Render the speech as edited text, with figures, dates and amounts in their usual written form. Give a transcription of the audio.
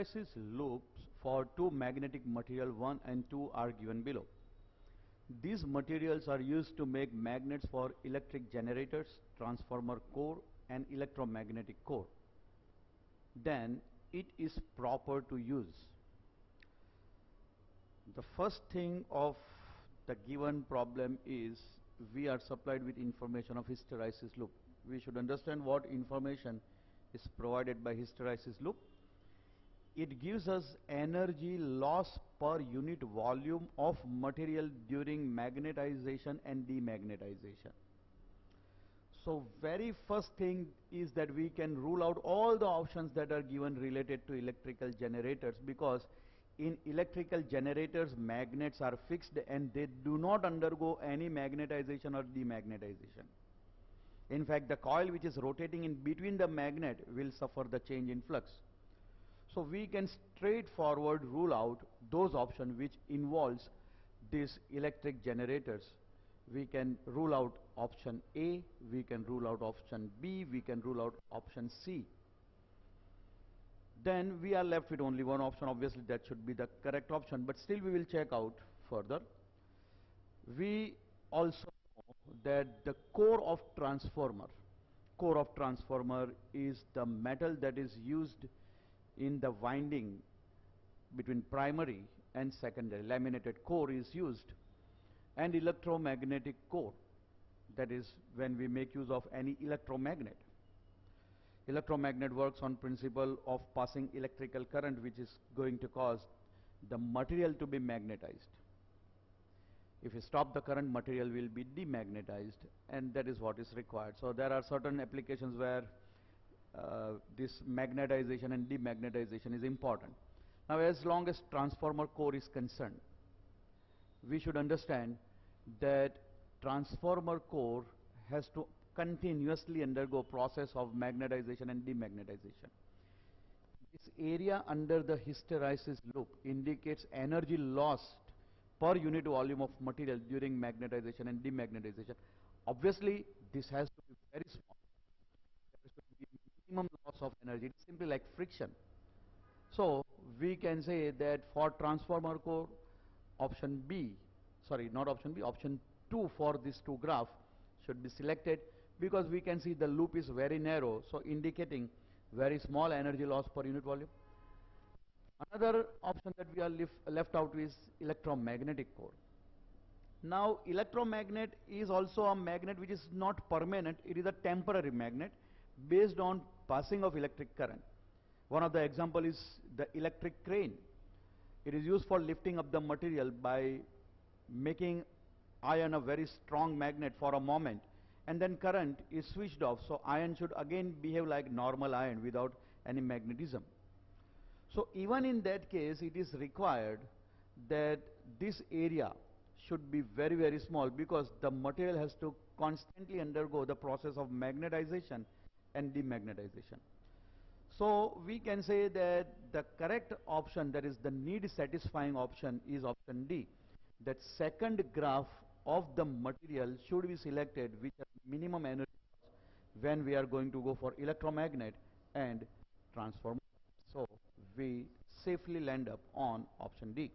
hysteresis loops for two magnetic material 1 and 2 are given below. These materials are used to make magnets for electric generators, transformer core and electromagnetic core. Then it is proper to use. The first thing of the given problem is we are supplied with information of hysteresis loop. We should understand what information is provided by hysteresis loop. It gives us energy loss per unit volume of material during magnetization and demagnetization. So very first thing is that we can rule out all the options that are given related to electrical generators, because in electrical generators magnets are fixed and they do not undergo any magnetization or demagnetization. In fact, the coil which is rotating in between the magnet will suffer the change in flux. So we can straightforward rule out those options which involves these electric generators. We can rule out option A, we can rule out option B, we can rule out option C. Then we are left with only one option. Obviously that should be the correct option, but still we will check out further. We also know that the core of transformer is the metal that is used in the winding between primary and secondary. Laminated core is used, and electromagnetic core, that is when we make use of any electromagnet. Electromagnet works on principle of passing electrical current, which is going to cause the material to be magnetized. If you stop the current, material will be demagnetized, and that is what is required. So there are certain applications where this magnetization and demagnetization is important. Now, as long as transformer core is concerned, we should understand that transformer core has to continuously undergo process of magnetization and demagnetization. This area under the hysteresis loop indicates energy lost per unit volume of material during magnetization and demagnetization. Obviously, this has to be very small. There should be minimum loss of energy. It's simply like friction. So we can say that for transformer core, option 2 for these two graphs should be selected, because we can see the loop is very narrow, so indicating very small energy loss per unit volume. Another option that we are left out is electromagnetic core. Now, electromagnet is also a magnet which is not permanent. It is a temporary magnet based on passing of electric current. One of the example is the electric crane. It is used for lifting up the material by making iron a very strong magnet for a moment, and then current is switched off, so iron should again behave like normal iron without any magnetism. So even in that case, it is required that this area should be very, very small, because the material has to constantly undergo the process of magnetization and demagnetization. So we can say that the correct option, that is the need satisfying option, is option D. That second graph of the material should be selected which has minimum energy when we are going to go for electromagnet and transformer. So we safely land up on option D.